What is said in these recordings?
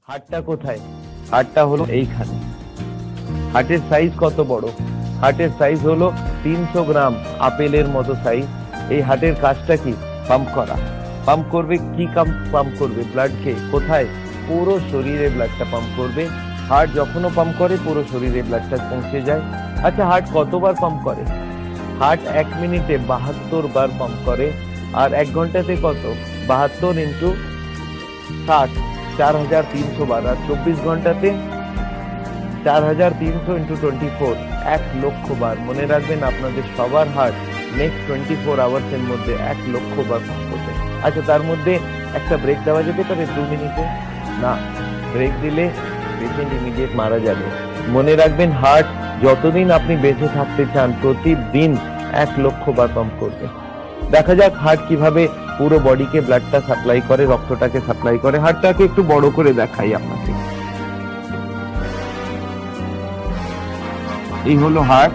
হাড়টা কোথায়? হাড়টা হলো এইখানে। হার্টের সাইজ কত বড়? হার্টের সাইজ হলো 300 গ্রাম, আপেলের মতো সাইজ। এই হার্টের কাজটা কি? পাম্প করা। পাম্প করবে কি? পাম্প করবে ব্লাডকে। কোথায়? পুরো শরীরে ব্লাডটা পাম্প করবে। হার্ট যখনও পাম্প করে পুরো শরীরে ব্লাডটা পৌঁছে যায়। আচ্ছা, হার্ট কতবার পাম্প করে? হার্ট 1 মিনিটে 72 বার পাম্প করে। আর 1 ঘন্টাতে কত? 72 ইন্টু 60, 4300 বার। আর 24 ঘন্টাতে 4300 ইন্টু 24, 1 লক্ষ বার। মনে রাখবেন, আপনাদের সবার হার্ট নেক্সট 24 আওয়ার্সের মধ্যে 1 লক্ষ বার পাম্প করবে। আচ্ছা, তার মধ্যে একটা ব্রেক দেওয়া যেতে পারে 2 মিনিটে? না, ব্রেক দিলে পেশেন্ট ইমিডিয়েট মারা যাবে। মনে রাখবেন, হার্ট যতদিন আপনি বেঁচে থাকতে চান প্রতিদিন 1 লক্ষ বার পাম্প করবে। দেখা যাক হার্ট কিভাবে পুরো বডিকে ব্লাডটা সাপ্লাই করে, রক্তটাকে সাপ্লাই করে। হার্টটাকে একটু বড় করে দেখাই আপনাকে। এই হলো হার্ট।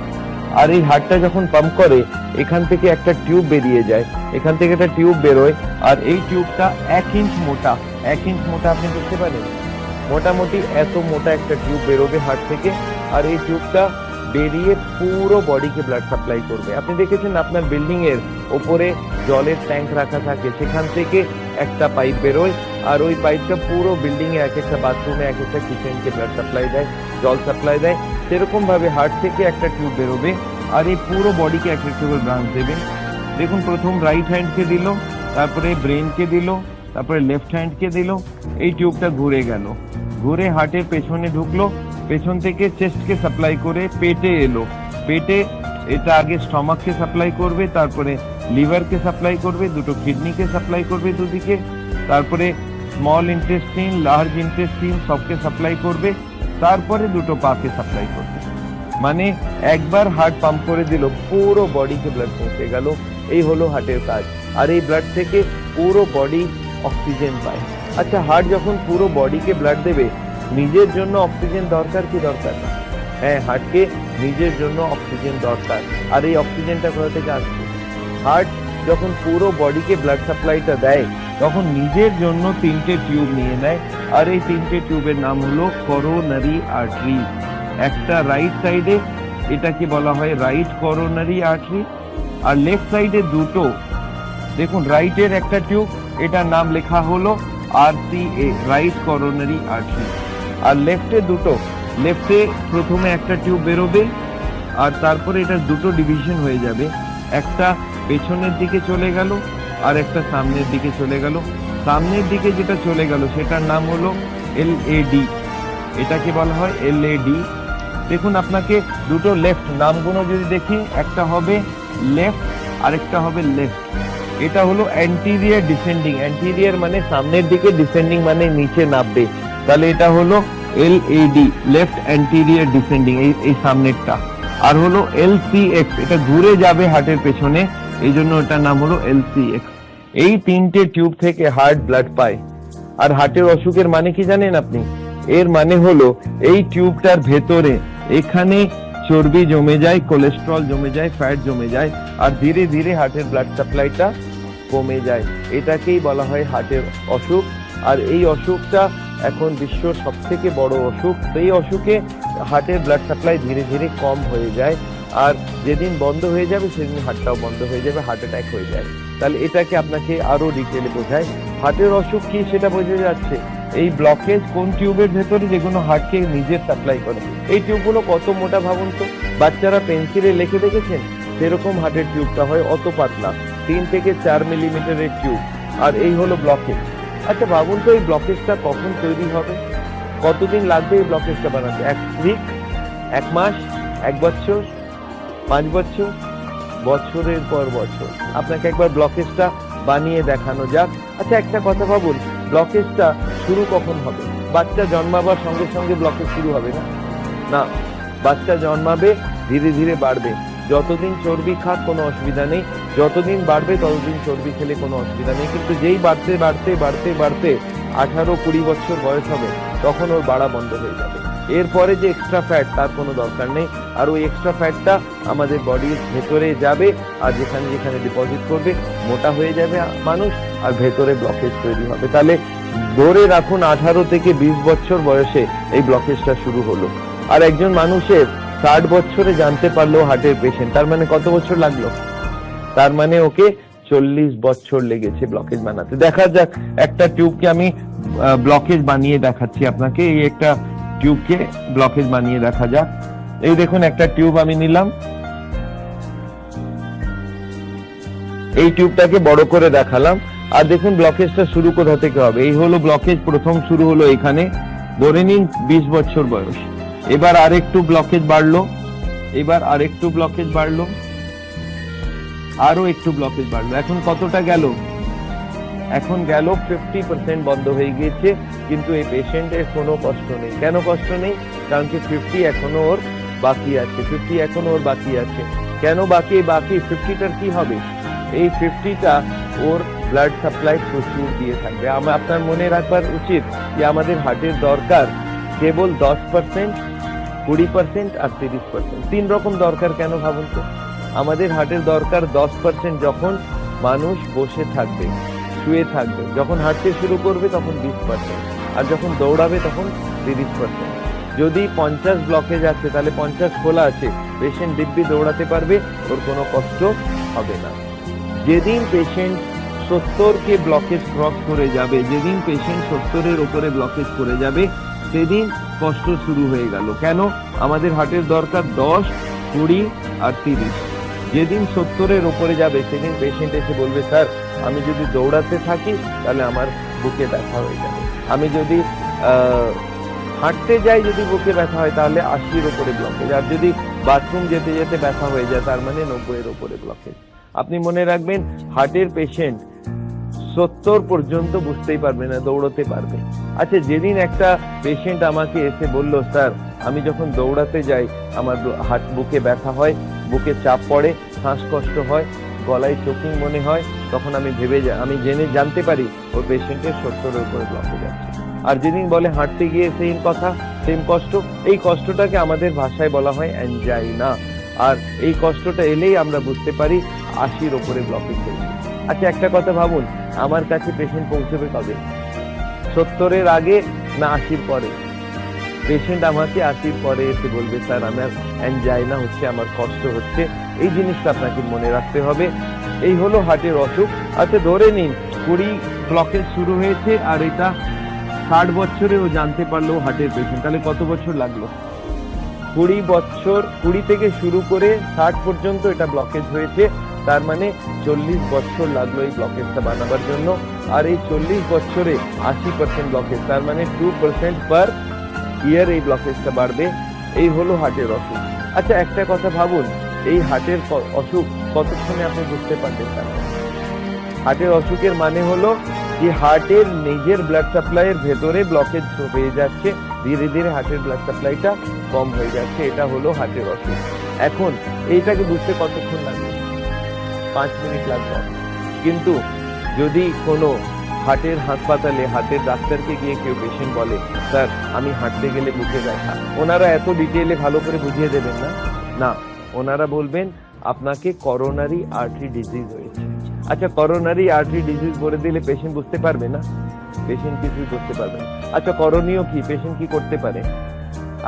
আর এই হার্টটা যখন পাম্প করে, এখান থেকে একটা টিউব বেরিয়ে যায়। এখান থেকে একটা টিউব বেরোয়, আর এই টিউবটা 1 ইঞ্চ মোটা। 1 ইঞ্চ মোটা, আপনি দেখতে পারেন? মোটামুটি এত মোটা একটা টিউব বেরোবে হার্ট থেকে। আর এই টিউবটা বেরিয়ে পুরো বডিকে ব্লাড সাপ্লাই করবে। আপনি দেখেছেন আপনার বিল্ডিং এর উপরে জলের ট্যাঙ্ক রাখা থাকে, সেখান থেকে একটা পাইপ বেরোয়। আর ওই পাইপটা পুরো বিল্ডিং এ, এক একটা বাথরুমে, এক একটা কিচেনকে ব্লাড সাপ্লাই দেয়, জল সাপ্লাই দেয়। সেরকম ভাবে হার্ট থেকে একটা টিউব বেরোবে, আর এই পুরো বডিকে এক একটা করে ব্রাঞ্চ দেবে। দেখুন, প্রথম রাইট হ্যান্ডকে দিল, তারপরে ব্রেনকে দিল, তারপরে লেফট হ্যান্ডকে দিল। এই টিউবটা ঘুরে গেল, ঘুরে হার্টের পেছনে ঢুকলো, পেছন থেকে চেস্টকে সাপ্লাই করে পেটে এলো। পেটে এটা আগে স্টমাককে সাপ্লাই করবে, তারপরে লিভারকে সাপ্লাই করবে, দুটো কিডনিকে সাপ্লাই করবে দুদিকে, তারপরে স্মল ইন্টেস্টিন, লার্জ ইন্টেস্টিন সবকে সাপ্লাই করবে, তারপরে দুটো পাকে সাপ্লাই করবে। মানে একবার হার্ট পাম্প করে দিল, পুরো বডিকে ব্লাড পৌঁছে গেল। এই হলো হার্টের কাজ। আর এই ব্লাড থেকে পুরো বডি অক্সিজেন পায়। আচ্ছা, হার্ট যখন পুরো বডিকে ব্লাড দেবে, নিজের জন্য অক্সিজেন দরকার কি দরকার না? হ্যাঁ, হার্টকে নিজের জন্য অক্সিজেন দরকার। আর এই অক্সিজেনটা কোথা থেকে আসছে? হার্ট যখন পুরো বডিকে ব্লাড সাপ্লাইটা দেয়, তখন নিজের জন্য 3টে টিউব নিয়ে নেয়। আর এই 3টে টিউবের নাম হলো করোনারি আর্টারি। একটা রাইট সাইডে, এটাকে বলা হয় রাইট করোনারি আর্টারি। আর লেফট সাইডে দুটো, দেখুন রাইটের একটা টিউব, এটার নাম লেখা হলো RCA, রাইট করোনারি আর্টারি। আর লেফটে দুটো, লেফটে প্রথমে একটা টিউব বেরোবে, আর তারপরে এটা দুটো ডিভিশন হয়ে যাবে। একটা পেছনের দিকে চলে গেল, আর একটা সামনের দিকে চলে গেল। সামনের দিকে যেটা চলে গেল সেটার নাম হলো LAD, এটাকে বলা হয় LAD। দেখুন, আপনাকে দুটো লেফট নামগুলো যদি দেখি, একটা হবে লেফট আর একটা হবে লেফট। এটা হলো অ্যান্টিরিয়ার ডিসেন্ডিং। অ্যান্টিরিয়ার মানে সামনের দিকে, ডিসেন্ডিং মানে নিচে নামবে। তাহলে এটা হলো LAD, লেফট অ্যান্টিরিয়ার ডিসেন্ডিং, এই সামনেরটা। আর হলো LCX, এটা ঘুরে যাবে হার্টের পেছনে, এই জন্য এটার নাম হলো LCX। এই 3টে টিউব থেকে হার্ট ব্লাড পায়। আর হার্টের অসুখের মানে কি জানেন আপনি? এর মানে হলো এই টিউবটার ভেতরে এখানে চর্বি জমে যায়, কোলেস্ট্রল জমে যায়, ফ্যাট জমে যায়, আর ধীরে ধীরে হার্টের ব্লাড সাপ্লাইটা কমে যায়। এটাকেই বলা হয় হার্টের অসুখ। আর এই অসুখটা এখন বিশ্বর সবথেকে বড় অসুখ। এই অসুখে হার্টের ব্লাড সাপ্লাই ধীরে ধীরে কম হয়ে যায়, আর যেদিন বন্ধ হয়ে যাবে সেদিন হার্টটাও বন্ধ হয়ে যাবে, হার্ট অ্যাটাক হয়ে যায়। তাহলে এটাকে আপনাকে আরো ডিটেলে বোঝায়। হার্টের অসুখ কি সেটা বোঝা যাচ্ছে। এই ব্লকেজ কোন টিউবের ভেতরে, যেগুলো হার্টকে নিজের সাপ্লাই করে। এই টিউবগুলো কত মোটা ভাবুন তো। বাচ্চারা পেন্সিলে লিখে দেখেছেন? সেরকম হার্টের টিউবটা হয়, অত পাতলা, 3 থেকে 4 মিলিমিটারের টিউব। আর এই হলো ব্লকেজ। আচ্ছা ভাবুন তো, এই ব্লকেজটা কখন তৈরি হবে? কতদিন লাগবে এই ব্লকেজটা বানাতে? 1 উইক, 1 মাস, 1 বছর, 5 বছর, বছরের পর বছর। আপনাকে একবার ব্লকেজটা বানিয়ে দেখানো যাক। আচ্ছা, একটা কথা ভাবুন, ব্লকেজটা শুরু কখন হবে? বাচ্চা জন্মাবার সঙ্গে সঙ্গে ব্লকেজ শুরু হবে না। না, বাচ্চা জন্মাবে, ধীরে ধীরে বাড়বে। যতদিন চর্বি খাক কোনো অসুবিধা নেই, যতদিন বাড়বে ততদিন চর্বি খেলে কোনো অসুবিধা নেই। কিন্তু যেই বাড়তে বাড়তে বাড়তে বাড়তে 18-20 বছর বয়স হবে, তখন ওর বাড়া বন্ধ হয়ে যাবে। এরপরে যে এক্সট্রা ফ্যাট, তার কোনো দরকার নেই। আর ওই এক্সট্রা ফ্যাটটা আমাদের বডির ভেতরে যাবে, আর যেখানে যেখানে ডিপোজিট করবে মোটা হয়ে যাবে মানুষ, আর ভেতরে ব্লকেজ তৈরি হবে। তাহলে ধরে রাখুন 18 থেকে 20 বছর বয়সে এই ব্লকেজটা শুরু হলো, আর একজন মানুষের 60 বছরে জানতে পারলো হার্টের পেশেন্ট, তার মানে কত বছর লাগলো? তার মানে ওকে 40 বছর লেগেছে ব্লকেজ বানাতে। দেখা যাক, একটা টিউবকে আমি ব্লকেজ বানিয়ে দেখাচ্ছি আপনাকে। এই একটা টিউবকে ব্লকেজ বানিয়ে দেখা যাক। এই দেখুন, একটা টিউব আমি নিলাম, এই টিউবটাকে বড় করে দেখালাম, আর দেখুন ব্লকেজটা শুরু কোথা থেকে হবে। এই হলো ব্লকেজ, প্রথম শুরু হলো এখানে, ধরে নিন 20 বছর বয়স। এবার আরেকটু ব্লকেজ বাড়লো, এবার আরেকটু ব্লকেজ বাড়লো, আরো একটু ব্লকেজ বাড়লো। এখন কতটা গেল? এখন গেল 50% বন্ধ হয়ে গিয়েছে, কিন্তু এই পেশেন্টের কোনো কষ্ট নেই। কেন কষ্ট নেই? কারণ কি 50 এখনো ওর বাকি আছে, 50 এখনো ওর বাকি আছে। কেন বাকি? 50টার কি হবে? এই 50টা ওর ব্লাড সাপ্লাই প্রচুর দিয়ে থাকবে। আপনার মনে রাখবার উচিত যে আমাদের হার্টের দরকার কেবল 10%, 20% আর 30%। 3 রকম দরকার। কেন ভাবুন তো? আমাদের হার্টের দরকার 10% যখন মানুষ বসে থাকবে, শুয়ে থাকবে, যখন হাঁটতে শুরু করবে তখন 20%, আর যখন দৌড়াবে তখন 30%। যদি 50 ব্লকেজ আছে তাহলে 50 খোলা আছে, পেশেন্ট দিব্যি দৌড়াতে পারবে, ওর কোনো কষ্ট হবে না। যেদিন পেশেন্ট 70 ব্লকেজ ক্রস করে যাবে, যেদিন পেশেন্ট 70-এর উপরে ব্লকেজ করে যাবে, সেদিন কষ্ট শুরু হয়ে গেল। কেন? আমাদের হার্টের দরকার 10, 20 আর 30। যেদিন 70-এর উপরে যাবে সেদিন পেশেন্ট এসে বলবে, স্যার আমি যদি দৌড়াতে থাকি তাহলে আমার বুকে ব্যথা হয়ে যাবে, আমি যদি হাঁটতে যাই যদি বুকে ব্যথা হয় তাহলে 80-এর উপরে ব্লকেজ, আর যদি বাথরুম যেতে যেতে ব্যথা হয়ে যায় তার মানে 90-এর উপরে ব্লকেজ। আপনি মনে রাখবেন, হার্টের পেশেন্ট 70 পর্যন্ত বুঝতেই পারবে না, দৌড়াতে পারবে। আচ্ছা, যেদিন একটা পেশেন্ট আমাকে এসে বলল, স্যার আমি যখন দৌড়াতে যাই আমার বুকে ব্যথা হয়, বুকে চাপ পড়ে, শ্বাসকষ্ট হয়, গলায় চোকিং মনে হয়, তখন আমি আমি জানতে পারি ওর পেশেন্টের 70-এর উপরে ব্লকেজ আছে। আর যেদিন বলে হাঁটতে গিয়ে সেম কথা, সেম কষ্ট, এই কষ্টটাকে আমাদের ভাষায় বলা হয় অ্যানজাইনা। আর এই কষ্টটা এলেই আমরা বুঝতে পারি 80-এর উপরে ব্লকেজ হয়েছে। আচ্ছা, একটা কথা ভাবুন, আমার কাছে পেশেন্ট পৌঁছবে কবে? 70-এর আগে না 80-এর পরে? পেশেন্ট আমাকে 80-এর পরে এসে বলবে, স্যার আমার অ্যানজাইনা হচ্ছে, আমার কষ্ট হচ্ছে। এই জিনিসটা আপনাকে মনে রাখতে হবে। এই হলো হার্টের অসুখ। আচ্ছা, ধরে নিন 20 ব্লকেজ শুরু হয়েছে, আর এটা 60 বছরে ও জানতে পারলো হার্টের পেশেন্ট, তাহলে কত বছর লাগলো? 20 বছর, 20 থেকে শুরু করে 60 পর্যন্ত এটা ব্লকেজ হয়েছে, তার মানে 40 বছর লাগলো এই ব্লকেজটা বানাবার জন্য। আর এই 40 বছরে 80% ব্লকেজ, তার মানে 2% পার ইয়ার এই ব্লকেজটা বাড়বে। এই হলো হার্টের অসুখ। আচ্ছা, একটা কথা ভাবুন, এই হার্টের অসুখ কতক্ষণে আপনি বুঝতে পারবেন? হার্টের অসুখের মানে হলো যে হার্টের নিজের ব্লাড সাপ্লাইয়ের ভেতরে ব্লকেজ হয়ে যাচ্ছে, ধীরে ধীরে হার্টের ব্লাড সাপ্লাইটা কম হয়ে যাচ্ছে, এটা হলো হার্টের অসুখ। এখন এইটাকে বুঝতে কতক্ষণ লাগবে? 5 মিনিট লাগবে। কিন্তু যদি কোনো হার্টের হাসপাতালে হার্টের ডাক্তারকে গিয়ে কেউ পেশেন্ট বলে, স্যার আমি হাঁটতে গেলে বুকে ব্যথা, ওনারা এত ডিটেইলে ভালো করে বুঝিয়ে দেবেন না। না, ওনারা বলবেন আপনাকে করোনারি আর্টারি ডিজিজ হয়েছে। আচ্ছা, করোনারি আর্টারি ডিজিজ বলে দিলে পেশেন্ট বুঝতে পারবে না? পেশেন্ট কিছুই বুঝতে পারবে না। আচ্ছা, করণীয় কি? পেশেন্ট কি করতে পারে?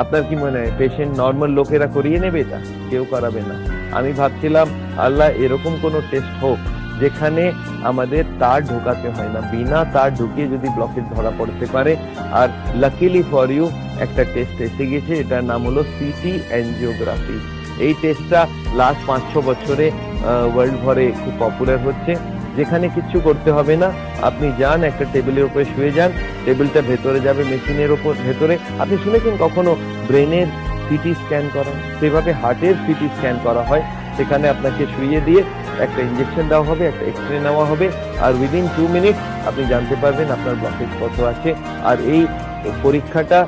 আপনার কি মনে হয় পেশেন্ট নর্মাল লোকেরা করিয়ে নেবে? এটা কেউ করাবে না। আমি ভাবছিলাম আল্লাহ এরকম কোন টেস্ট হোক যেখানে আমাদের তার ঢোকাতে হয় না, বিনা তার ঢুকিয়ে যদি ব্লকেজ ধরা পড়তে পারে। আর লাকিলি ফর ইউ একটা টেস্ট এসে গেছে, এটার নাম হলো সিটি অ্যাঞ্জিওগ্রাফি। এই টেস্টটা লাস্ট 5-6 বছরে ওয়ার্ল্ড ভরে খুব পপুলার হচ্ছে, যেখানে কিছু করতে হবে না। আপনি যান, একটা টেবিলের উপরে শুয়ে যান, টেবিলটা ভেতরে যাবে মেশিনের উপর ভেতরে। আপনি শুনেছেন কখনো ব্রেনের সিটি স্ক্যান করা? সেভাবে হার্টের সিটি স্ক্যান করা হয়। সেখানে আপনাকে শুইয়ে দিয়ে একটা ইনজেকশন দেওয়া হবে, একটা এক্সরে নেওয়া হবে, আর উইদিন 2 মিনিট আপনি জানতে পারবেন আপনার ব্লকেজ কত আছে। আর এই পরীক্ষাটা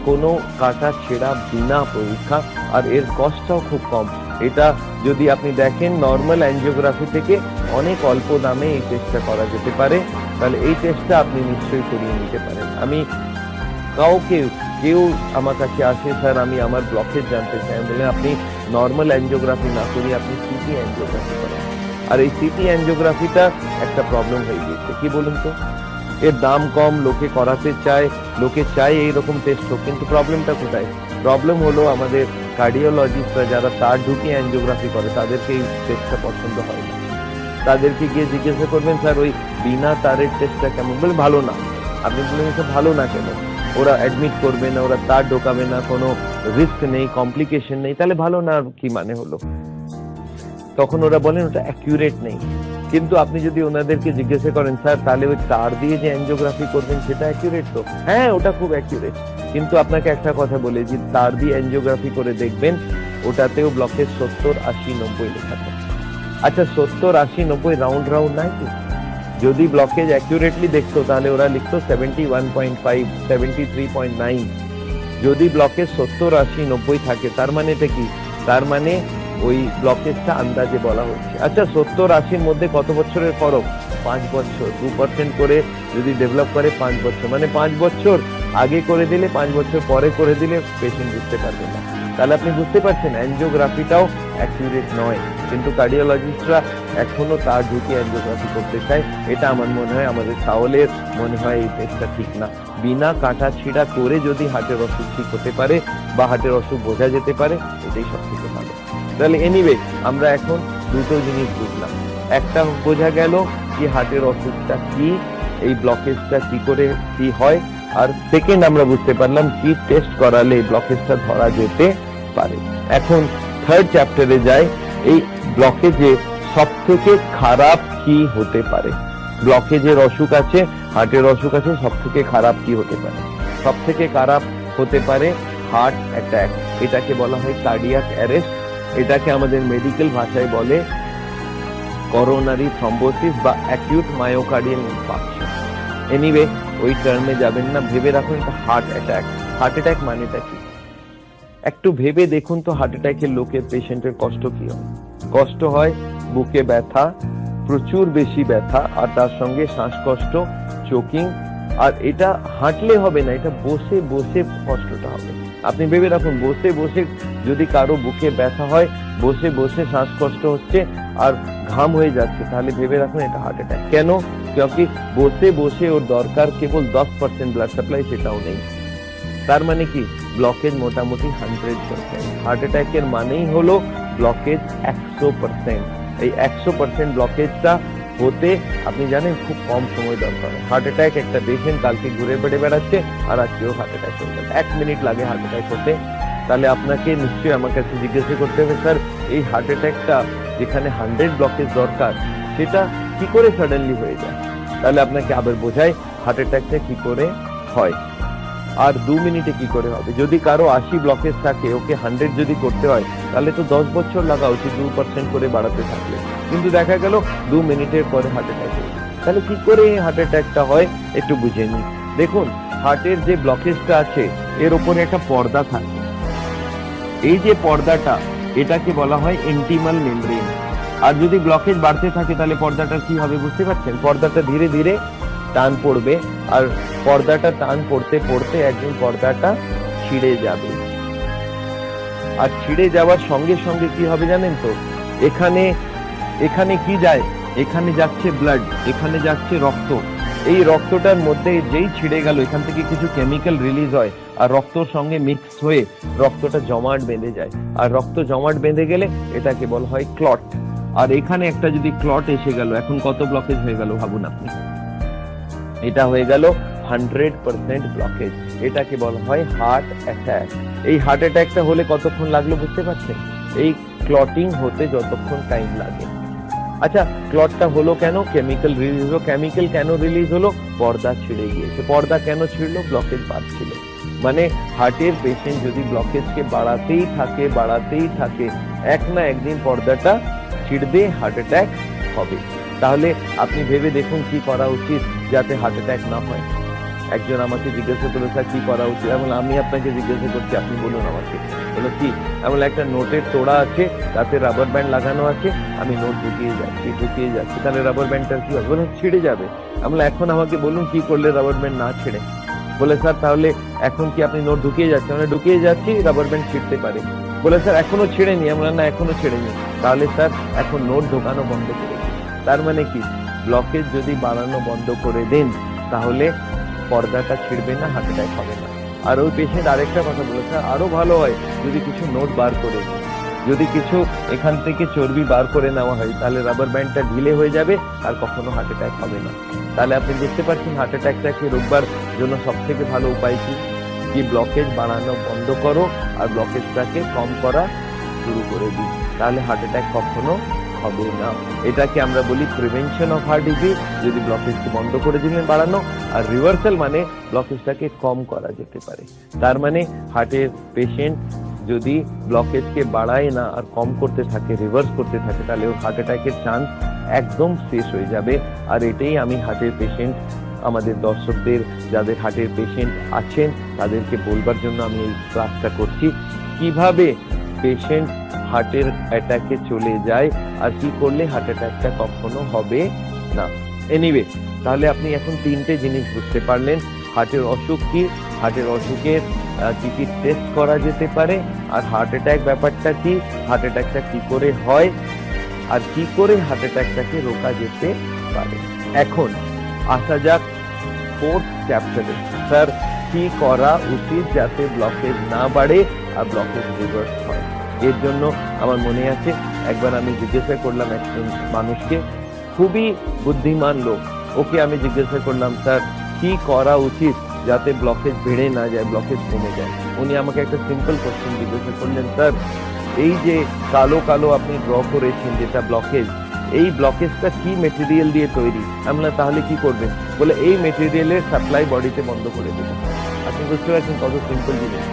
কোনো কাটা ছেঁড়া বিনা পরীক্ষা, আর এর কস্টটাও খুব কম। এটা যদি আপনি দেখেন নর্মাল অ্যাঞ্জিওগ্রাফি থেকে অনেক অল্প দামে এই টেস্টটা করা যেতে পারে। তাহলে এই টেস্টটা আপনি নিশ্চয়ই করিয়ে নিতে পারেন। আমি কেউ আমার কাছে আসে, স্যার আমি আমার ব্লকেজ জানতে চাই, বলে আপনি নর্মাল অ্যাঞ্জিওগ্রাফি না করি আপনি সিটি অ্যাঞ্জিওগ্রাফি করেন। আর এই সিটি অ্যাঞ্জিওগ্রাফিটা একটা প্রবলেম হয়ে গিয়েছে, কি বলুন তো? এর দাম কম, লোকে করাতে চায়, লোকে চায় এইরকম টেস্ট হোক, কিন্তু প্রবলেমটা কোথায়? প্রবলেম হলো আমাদের কার্ডিওলজিস্টরা যারা তার ঢুকিয়ে অ্যাঞ্জিওগ্রাফি করে তাদেরকে এই টেস্টটা পছন্দ হয় না। তাদেরকে গিয়ে জিজ্ঞাসা করবেন, স্যার ওই বিনা তারের টেস্টটা কেমন? বলে ভালো না। আপনি বলবেন স্যার ভালো না কেন? ওরা অ্যাডমিট করবে না, ওরা তার ঢোকাবে না, কোনো রিস্ক নেই, কমপ্লিকেশন নেই, তাহলে ভালো না কি মানে হলো? তখন ওরা বলেন ওটা অ্যাকিউরেট নেই। কিন্তু আপনি যদি ওনাদেরকে জিজ্ঞাসা করেন, স্যার তাহলে ওই তার দিয়ে যে অ্যাঞ্জিওগ্রাফি করবেন সেটা অ্যাকিউরেট তো? হ্যাঁ, ওটা খুব অ্যাকিউরেট। কিন্তু আপনাকে একটা কথা বলে যে তার দিয়ে অ্যাঞ্জিওগ্রাফি করে দেখবেন ওটাতেও ব্লকেজ 70, 80, 90 লেখা থাকে। আচ্ছা 70, 80, 90 রাউন্ড নাই কি? যদি ব্লকেজ অ্যাকিউরেটলি দেখতো তাহলে ওরা লিখতো 71.5, 73.9। যদি ব্লকেজ 70, 80, 90 থাকে তার মানে এটা কি? তার মানে ওই ব্লকেজটা আন্দাজে বলা হচ্ছে। আচ্ছা 70, 80-র মধ্যে কত বছরের ফরক? 5 বছর। 2% করে যদি ডেভেলপ করে 5 বছর, মানে 5 বছর আগে করে দিলে 5 বছর পরে করে দিলে পেশেন্ট বুঝতে পারবে না। তাহলে আপনি বুঝতে পারছেন অ্যাঞ্জিওগ্রাফিটাও অ্যাকিউরেট নয়, কিন্তু কার্ডিওলজিস্টরা এখনো তার ঢুকিয়ে অ্যাঞ্জিওগ্রাফি করতে চায়। এটা আমার মনে হয়, আমাদের সাওলের মনে হয় এই টেস্টটা ঠিক না। বিনা কাটা ছিঁড়া করে যদি হার্টের অসুখ ঠিক হতে পারে বা হার্টের অসুখ বোঝা যেতে পারে, এটাই সব থেকে ভালো। তাহলে এনিওয়ে আমরা এখন দুটো জিনিস বুঝলাম। একটা বোঝা গেল কি হার্টের অসুখটা কি, এই ব্লকেজটা কি করে কি হয়, আর সেকেন্ড আমরা বুঝতে পারলাম কি টেস্ট করালে এই ব্লকেজটা ধরা যেতে পারে। এখন থার্ড চ্যাপ্টারে যাই, এই ব্লকেজে সব থেকে খারাপ কি হতে পারে? ব্লকেজের অসুখ আছে, হার্টের অসুখ আছে, সব থেকে খারাপ কি হতে পারে? সব থেকে খারাপ হতে পারে হার্ট অ্যাটাক। এটাকে বলা হয় কার্ডিয়াক অ্যারেস্ট। এটাকে আমাদের মেডিকেল ভাষায় বলে করোনারি থ্রম্বোসিস বা অ্যাকিউট মায়োকার্ডিয়াল ইনফার্কশন। এনিওয়ে ওই টার্মে যাবেন না, ভেবে রাখুন এটা হার্ট অ্যাটাক। হার্ট অ্যাটাক মানেটা কি একটু ভেবে দেখুন তো। হার্ট অ্যাটাকের লোকের পেশেন্টের কষ্ট কি হয়? কষ্ট হয় বুকে ব্যথা, প্রচুর বেশি ব্যথা, আর তার সঙ্গে শ্বাসকষ্ট, চোকিং। আর এটা হাঁটলে হবে না, এটা বসে বসে কষ্টটা হবে। আপনি ভেবে রাখুন, বসে বসে যদি কারো বুকে ব্যথা হয়, বসে বসে শ্বাসকষ্ট হচ্ছে আর ঘাম হয়ে যাচ্ছে, তাহলে ভেবে রাখুন এটা হার্ট অ্যাটাক। কেন? ক্योंकि বসে বসে ওর দরকার কেবল 10% ব্লাড সাপ্লাই, সেটাও নেই। তার মানে কি ব্লকেজ মোটামুটি 100%। হার্ট অ্যাটাকের মানেই হলো ব্লকেজ 100%। এই 100% ব্লকেজটা হতে আপনি জানেন খুব কম সময় দরকার। হার্ট অ্যাটাক একটা পেশেন্ট কালকে ঘুরে বেড়ে বেড়াচ্ছে আর আজকেও হার্ট অ্যাটাক হয়ে গেল, 1 মিনিট লাগে হার্ট অ্যাটাক হতে। তাহলে আপনাকে নিশ্চয়ই আমার কাছে জিজ্ঞাসা করতে হবে, স্যার এই হার্ট অ্যাটাকটা যেখানে 100 ব্লকেজ দরকার সেটা কি করে সাডেনলি হয়ে যায়? তাহলে আপনাকে আবার বোঝাই হার্ট অ্যাটাকটা কি করে হয় আর 2 মিনিটে কি করে হবে। যদি কারো 80 ব্লকেজ থাকে, ওকে 100 যদি করতে হয় তাহলে তো 10 বছর লাগা উচিত 2% করে বাড়াতে থাকলে, কিন্তু দেখা গেল 2 মিনিটের পরে হার্ট অ্যাটাক হয়ে গেল। তাহলে কি করে হার্ট অ্যাটাকটা হয় একটু বুঝে নিন। দেখুন হার্টের যে ব্লকেজটা আছে এর উপরে একটা পর্দা থাকে। এই যে পর্দাটা এটাকে বলা হয় ইন্টিমাল মেমব্রেন। আর যদি ব্লকেজ বাড়তে থাকে তাহলে পর্দাটা কি হবে বুঝতে পারছেন? পর্দাটা ধীরে ধীরে টান পড়বে, আর পর্দাটা টান পড়তে পড়তে একদিন পর্দাটা ছিঁড়ে যাবে। আর ছিঁড়ে যাওয়ার সঙ্গে সঙ্গে কি হবে জানেন তো? এখানে এখানে কি যায়? এখানে যাচ্ছে ব্লাড, এখানে যাচ্ছে রক্ত। এই রক্তটার মধ্যে যেই ছিঁড়ে গেল এখান থেকে কিছু কেমিক্যাল রিলিজ হয় আর রক্তর সঙ্গে মিক্স হয়ে রক্তটা জমাট বেঁধে যায়। আর রক্ত জমাট বেঁধে গেলে এটাকে বলা হয় ক্লট। আর এখানে একটা যদি ক্লট এসে গেল, এখন কত ব্লকেজ হয়ে গেল ভাবুন আপনি। এটা হয়ে গেল 100% ব্লকেজ। এটাকে বলা হয় হার্ট অ্যাটাক। এই হার্ট অ্যাটাকটা হলে কতক্ষণ লাগলো বুঝতে পারছেন? এই ক্লটিং হতে যতক্ষণ টাইম লাগে। আচ্ছা ক্লটটা হলো কেন? কেমিক্যাল রিলিজ হলো। কেমিক্যাল কেন রিলিজ হলো? পর্দা ছিঁড়ে গিয়েছে। পর্দা কেন ছিঁড়লো? ব্লকেজ বাড়ছিল। মানে হার্টের পেশেন্ট যদি ব্লকেজকে বাড়াতেই থাকে এক না একদিন পর্দাটা ছিঁড়বে, হার্ট অ্যাটাক হবে। তাহলে আপনি ভেবে দেখুন কি করা উচিত যাতে হার্ট অ্যাটাক না হয়। একজন আমাকে জিজ্ঞাসা করে স্যার কি করা উচিত, এমন আমি আপনাকে জিজ্ঞাসা করছি, আপনি বলুন আমাকে। বলো কি? এমন একটা নোটের তোড়া আছে, তাতে রাবার ব্যান্ড লাগানো আছে, আমি নোট ঢুকিয়ে যাচ্ছি, তাহলে রাবার ব্যান্ডটা কি হবে? বলে ছিঁড়ে যাবে। আমরা এখন আমাকে বলুন কি করলে রাবার ব্যান্ড না ছিঁড়ে? বলে স্যার তাহলে এখন কি আপনি নোট ঢুকিয়ে যাচ্ছেন? আমরা ঢুকিয়ে যাচ্ছি, রাবার ব্যান্ড ছিঁড়তে পারে। বলে স্যার এখনো ছেড়েনি। আমরা না এখনো ছেড়েনি। তাহলে স্যার এখন নোট ঢোকানো বন্ধ করে দিন। তার মানে কি? ব্লকেজ যদি বাড়ানো বন্ধ করে দেন তাহলে পর্দাটা ছিঁড়বে না, হার্ট অ্যাটাক হবে না। আর ওই পেশেন্ট আরেকটা কথা বলেছে, আরো ভালো হয় যদি কিছু নোট বার করে নিই, যদি কিছু এখান থেকে চর্বি বার করে নেওয়া হয় তাহলে রাবার ব্যান্ডটা ঢিলে হয়ে যাবে আর কখনো হার্ট অ্যাটাক হবে না। তাহলে আপনি দেখতে পাচ্ছেন হার্ট অ্যাটাকটাকে রোকবার জন্য সব থেকে ভালো উপায় কি ব্লকেজ বাড়ানো বন্ধ করো আর ব্লকেজটাকে কম করা শুরু করে দিই, তাহলে হার্ট অ্যাটাক কখনো হবে না। এটাকে আমরা বলি প্রিভেনশন অফ হার্ট ডিজিজ। যদি ব্লকেজকে বন্ধ করে দিলেন বাড়ানো, আর রিভার্সাল মানে ব্লকেজটাকে কম করা যেতে পারে। তার মানে হার্টের পেশেন্ট যদি ব্লকেজকে বাড়ায় না আর কম করতে থাকে, রিভার্স করতে থাকে, তাহলে ওর হার্ট অ্যাটাকের চান্স একদম শেষ হয়ে যাবে। আর এটাই আমি হার্টের পেশেন্ট, আমাদের দর্শকদের যাদের হার্টের পেশেন্ট আছেন তাদেরকে বলবার জন্য আমি এই ক্লাসটা করছি, কিভাবে পেশেন্ট হার্টের অ্যাটাকে চলে যায় আর কি করলে হার্ট অ্যাটাকটা কখনো হবে না। এনিওয়ে, তাহলে আপনি এখন তিনটে জিনিস বুঝতে পারলেন, হার্টের অসুখ কি, হার্টের অসুখের কি কি টেস্ট করা যেতে পারে, আর হার্ট অ্যাটাক ব্যাপারটা কি, হার্ট অ্যাটাকটা কি করে হয়, আর কি করে হার্ট অ্যাটাকটাকে রোকা যেতে পারে। এখন আসা যাক ফোর্থ চ্যাপ্টারে, স্যার কি করা উচিত যাতে ব্লকেজ না বাড়ে আর ব্লকেজ রিভার্স হয়। এর জন্য আমার মনে আছে একবার আমি জিজ্ঞাসা করলাম একজন মানুষকে, খুবই বুদ্ধিমান লোক, ওকে আমি জিজ্ঞাসা করলাম স্যার কি করা উচিত যাতে ব্লকেজ বেড়ে না যায়, ব্লকেজ কমে যায়। উনি আমাকে একটা সিম্পল কোশ্চেন জিজ্ঞাসা করলেন, স্যার এই যে কালো কালো আপনি ড্র করেছেন যেটা ব্লকেজ, এই ব্লকেজটা কি মেটেরিয়াল দিয়ে তৈরি? আমরা তাহলে কি করবেন? বলে এই মেটেরিয়ালের সাপ্লাই বডিতে বন্ধ করে দেবেন। আপনি বুঝতে পারছেন কত সিম্পল জিনিস।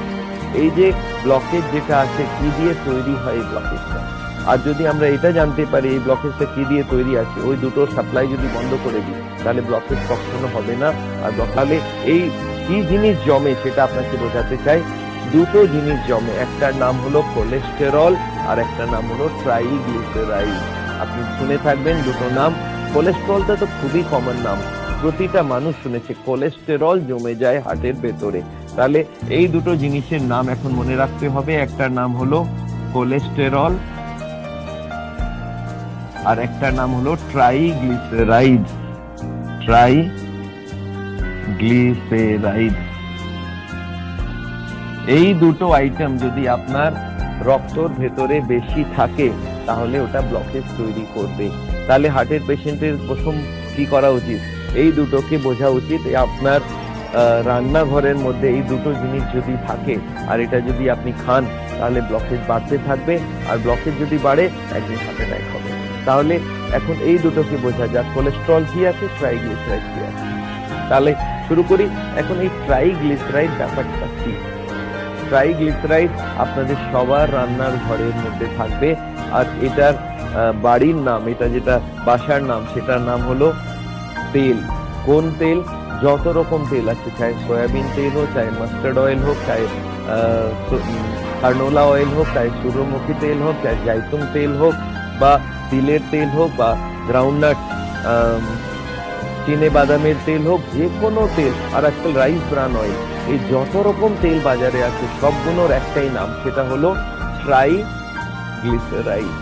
এই যে ব্লকেজ যেটা আছে কি দিয়ে তৈরি হয় এই ব্লকেজটা, আর যদি আমরা এটা জানতে পারি এই ব্লকেজটা কি দিয়ে তৈরি আছে, ওই দুটোর সাপ্লাই যদি বন্ধ করে দিই তাহলে ব্লকেজ কখনো হবে না। আর তাহলে এই কি জিনিস জমে সেটা আপনাকে বোঝাতে চাই। দুটো জিনিস জমে, একটার নাম হলো কোলেস্টেরল আর একটা নাম হলো ট্রাইগ্লিসারাইড। আপনি শুনে থাকবেন দুটো নাম। কোলেস্টেরলটা তো খুবই কমন নাম, প্রতিটা মানুষ শুনেছে, কোলেস্টেরল জমে যায় হার্টের ভেতরে। তাহলে এই দুটো জিনিসের নাম এখন মনে রাখতে হবে, একটার নাম হলো কোলেস্টেরল আর একটার নাম হলো ট্রাইগ্লিসারাইড। ট্রাইগ্লিসারাইড এই দুটো আইটেম যদি আপনার রক্তর ভেতরে বেশি থাকে তাহলে ওটা ব্লকেজ তৈরি করবে। তাহলে হার্টের পেশেন্টের প্রথম কি করা উচিত, এই দুটোকে বোঝা উচিত। আপনার রান্নাঘরের মধ্যে এই দুটো জিনিস যদি থাকে আর এটা যদি আপনি খান তাহলে ব্লকেজ বাড়তে থাকবে, আর ব্লকেজ যদি বাড়ে একদিন হার্ট অ্যাটাক হবে। তাহলে এখন এই দুটোকে বোঝা যাক, কোলেস্টেরল কি আছে, ট্রাইগ্লিসারাইড কি আছে। তাহলে শুরু করি। এখন এই ট্রাইগ্লিসারাইড ব্যাপারটা কি? ট্রাইগ্লিসারাইড আপনাদের সবার রান্নার ঘরের মধ্যে থাকবে, আর এটার বাড়ির নাম, এটা যেটা বাসার নাম, সেটার নাম হলো তেল। কোন তেল? যত রকম তেল আছে, চাहे সয়াবিন তেল হোক, চাहे মাস্টার্ড অয়েল হোক, চাहे কার্নোলা অয়েল হোক, চাहे সূর্যমুখী তেল হোক, চাहे জাইতুন তেল হোক, বা তিলের তেল হোক, বা গ্রাউন্ডনাট চিনে বাদামের তেল হোক, যে কোনো তেল, আর আজকাল রাইস ব্রান অয়েল, এই যত রকম তেল বাজারে আছে সবগুলোর একটাই নাম, সেটা হলো ট্রাইগ্লিসারাইড।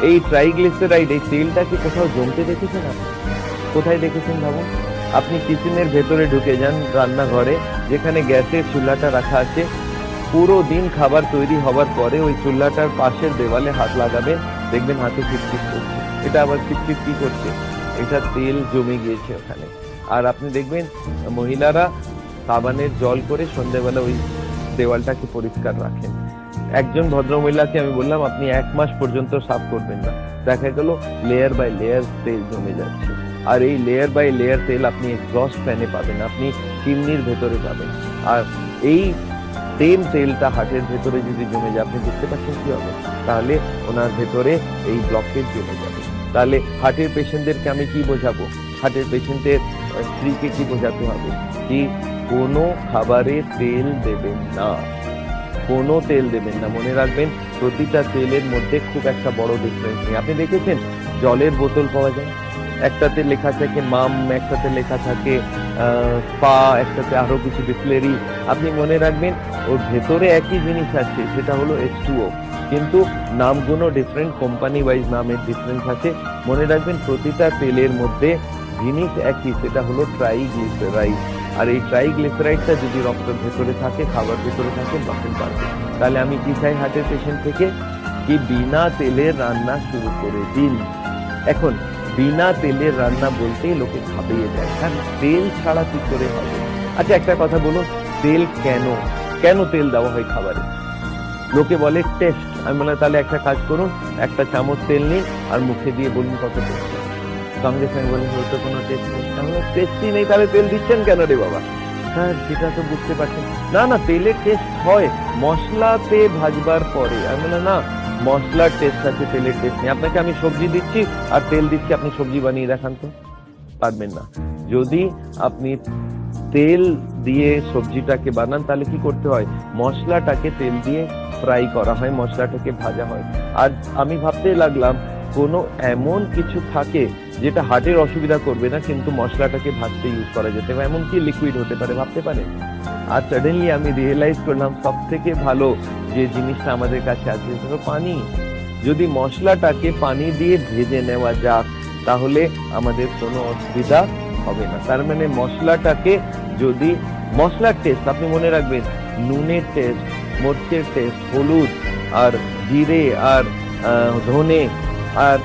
এই ট্রাইগ্লিসারাইড, এই তেলটাকে কোথাও জমতে দেখেছেন আপনি? কোথায় দেখেছেন ভাবুন। আপনি কিচেনের ভেতরে ঢুকে যান, রান্নাঘরে যেখানে গ্যাসের চুলাটা রাখা আছে, পুরো দিন খাবার তৈরি হবার পরে ওই চুলাটার পাশের দেওয়ালে হাত লাগাবেন, দেখবেন হাতে চিটচিট করছে। এটা আবার চিটচিট কি করছে? এটা তেল জমে গিয়েছে ওখানে। আর আপনি দেখবেন মহিলারা সাবানের জল করে সন্ধ্যাবেলা ওই দেওয়ালটাকে পরিষ্কার রাখেন। একজন ভদ্রমহিলাকে আমি বললাম আপনি 1 মাস পর্যন্ত সাফ করবেন না, দেখা গেল লেয়ার বাই লেয়ার তেল জমে যাচ্ছে। আর এই লেয়ার বাই লেয়ার তেল আপনি এক্সস্ট ফ্যানে পাবেন, আপনি চিমনির ভেতরে পাবেন। আর এই সেম তেলটা হার্টের ভেতরে যদি জমে যায়, আপনি বুঝতে পারছেন কি হবে? তাহলে ওনার ভেতরে এই ব্লকেজ জমে যাবে। তাহলে হার্টের পেশেন্টদেরকে আমি কি বোঝাবো? হার্টের পেশেন্টের স্ত্রীকে কি বোঝাতে হবে? কি কোনো খাবারে তেল দেবেন না, কোনো তেল দেবেন না। মনে রাখবেন প্রতিটা তেলের মধ্যে খুব একটা বড় ডিফারেন্স নেই। আপনি দেখেছেন জলের বোতল পাওয়া যায়, একটাতে লেখা থাকে মাম, একটাতে লেখা থাকে স্পা, একটাতে আরো কিছু বিসলেরি। আপনি মনে রাখবেন ওর ভেতরে একই জিনিস আছে, সেটা হলো H2O, কিন্তু নামগুলো ডিফারেন্ট, কোম্পানি ওয়াইজ নামের ডিফারেন্স আছে। মনে রাখবেন প্রতিটা তেলের মধ্যে জিনিস একই, সেটা হলো ট্রাইগ্লিসারাইড। আর এই ট্রাইগ্লিসারাইডটা যদি রক্তের ভেতরে থাকে, খাবার ভেতরে থাকে, মাসেল বাড়বে। তাহলে আমি কি চাই হার্টের পেশেন্ট থেকে? কি বিনা তেলের রান্না শুরু করে দিন। এখন বিনা তেলের রান্না বলতেই লোকে ঘাবড়িয়ে যায়, কারণ তেল ছাড়া কি করে হবে? আচ্ছা একটা কথা বলুন, তেল কেন তেল দেওয়া হয় খাবারে? লোকে বলে টেস্ট। আমি বললাম তাহলে একটা কাজ করুন, একটা চামচ তেল নিন আর মুখে দিয়ে বলুন কত টেস্ট। সঙ্গে সঙ্গে বলেন হয়তো কোনো টেস্ট নেই। তাহলে টেস্টই নেই, তাহলে তেল দিচ্ছেন কেন রে বাবা? স্যার যেটা তো বুঝতে পারছেন না। না, তেলের টেস্ট হয় মশলাতে ভাজবার পরে। আমি বললাম না, মশলার টেস্ট আছে, তেলের টেস্ট নেই। আপনাকে আমি সবজি দিচ্ছি আর তেল দিচ্ছি, আপনি সবজি বানিয়ে দেখান তো। পারবেন না। যদি আপনি তেল দিয়ে সবজিটাকে বানান তাহলে কি করতে হয়? মশলাটাকে তেল দিয়ে ফ্রাই করা হয়, মশলাটাকে ভাজা হয়। আর আমি ভাবতে লাগলাম কোনো এমন কিছু থাকে যেটা হার্টের অসুবিধা করবে না, কিন্তু মশলাটাকে ভাজতে ইউজ করা যেতে পারে। এমন কি লিকুইড হতে পারে ভাবতে পারেন? আর সাডেনলি আমি রিয়েলাইজ করলাম সব থেকে ভালো যে জিনিসটা আমাদের কাছে আছে সেটা হলো পানি। যদি মশলাটাকে পানি দিয়ে ভেজে নেওয়া যাক তাহলে আমাদের কোনো অসুবিধা হবে না। তার মানে মশলাটাকে যদি মশলার টেস্ট আপনি মনে রাখবেন, নুনের টেস্ট, মরিচের টেস্ট, হলুদ আর জিরে আর ধনে আর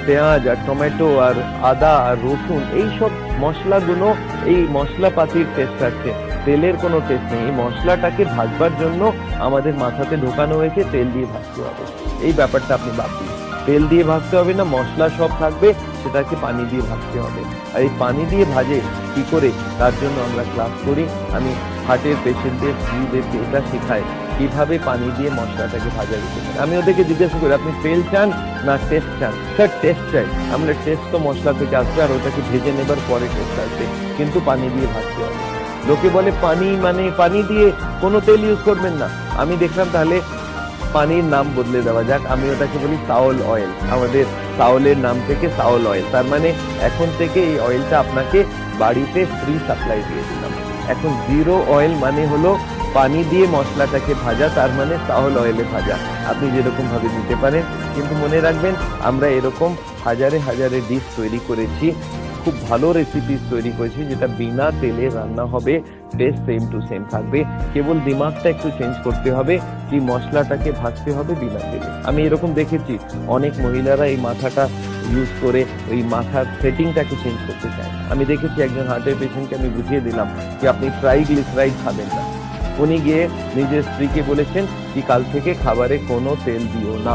পেঁয়াজ আর টমেটো আর আদা আর রসুন, এইসব মশলাগুলো, এই মশলাপাতির টেস্ট আছে, তেলের কোনো টেস্ট নেই। এই মশলাটাকে ভাজবার জন্য আমাদের মাথাতে ঢোকানো হয়েছে তেল দিয়ে ভাজতে হবে। এই ব্যাপারটা আপনি বাদ দিন, তেল দিয়ে ভাজতে হবে না, মশলা সব থাকবে, সেটাকে পানি দিয়ে ভাজতে হবে। আর এই পানি দিয়ে ভাজে কি করে, তার জন্য আমরা ক্লাস করি। আমি হার্টের পেশেন্টদের স্ত্রীদেরকে এটা শেখাই কিভাবে পানি দিয়ে মশলাটাকে ভাজা যেতে পারে। আমি ওদেরকে জিজ্ঞাসা করি আপনি তেল চান না টেস্ট চান? স্যার টেস্ট চাই। আমরা টেস্ট তো মশলা থেকে আসবে আর ওটাকে ভেজে নেবার পরে টেস্ট আসবে, কিন্তু পানি দিয়ে ভাজতে হবে। লোকে বলে পানি মানে পানি দিয়ে কোনো তেল ইউজ করবেন না। আমি দেখলাম তাহলে পানির নাম বদলে দেওয়া যাক, আমি ওটাকে বলি সাউল অয়েল। আমাদের সাউলের নাম থেকে সাউল অয়েল, তার মানে এখন থেকে এই অয়েলটা আপনাকে বাড়িতে ফ্রি সাপ্লাই দিয়ে দিলাম। এখন জিরো অয়েল মানে হলো পানি দিয়ে মশলাটাকে ভাজা, তার মানে সাউল অয়েলে ভাজা। আপনি যেরকম ভাবে নিতে পারেন, কিন্তু মনে রাখবেন আমরা এরকম হাজারে হাজারে ডিশ তৈরি করেছি, খুব ভালো রেসিপি তৈরি করেছি যেটা বিনা তেলে রান্না হবে, টেস্ট সেম টু সেম থাকবে। কেবল দিমাগটা একটু চেঞ্জ করতে হবে, কি মশলাটাকে ভাজতে হবে বিনা তেলে। আমি এরকম দেখেছি অনেক মহিলারা এই মাথাটা ইউজ করে ওই মাথার সেটিংটাকে চেঞ্জ করতে চায়। আমি দেখেছি একজন হার্টের পেশেন্টকে আমি বুঝিয়ে দিলাম যে আপনি ট্রাইগ্লিসারাইড খাবেন না। উনি গিয়ে নিজের স্ত্রীকে বলেছেন কি কাল থেকে খাবারে কোনো তেল দিও না।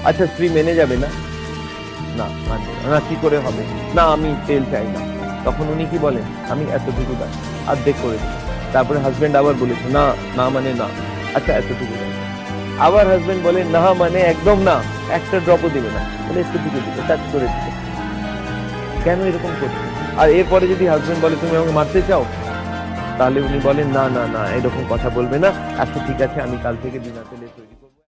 আচ্ছা স্ত্রী মেনে যাবে না? না মানবে না। কি করে হবে? না আমি তেল চাই না। তখন উনি কি বলেন, আমি এতটুকু দেন, অর্ধেক করে দিই। তারপরে হাজবেন্ড আবার বলেছে না, না মানে না। আচ্ছা এতটুকু দেন। আবার হাজবেন্ড বলে না মানে একদম না, একটা ড্রপও দিবে না, বলে এতটুকু দিবে, টাচ করে দিবে। কেন এরকম করছে? আর এরপরে যদি হাজবেন্ড বলে তুমি আমাকে মারতে চাও, তাহলে উনি বলেন না না না, এরকম কথা বলবে না। আচ্ছা ঠিক আছে, আমি কাল থেকে বিনা তেলে তৈরি করবো।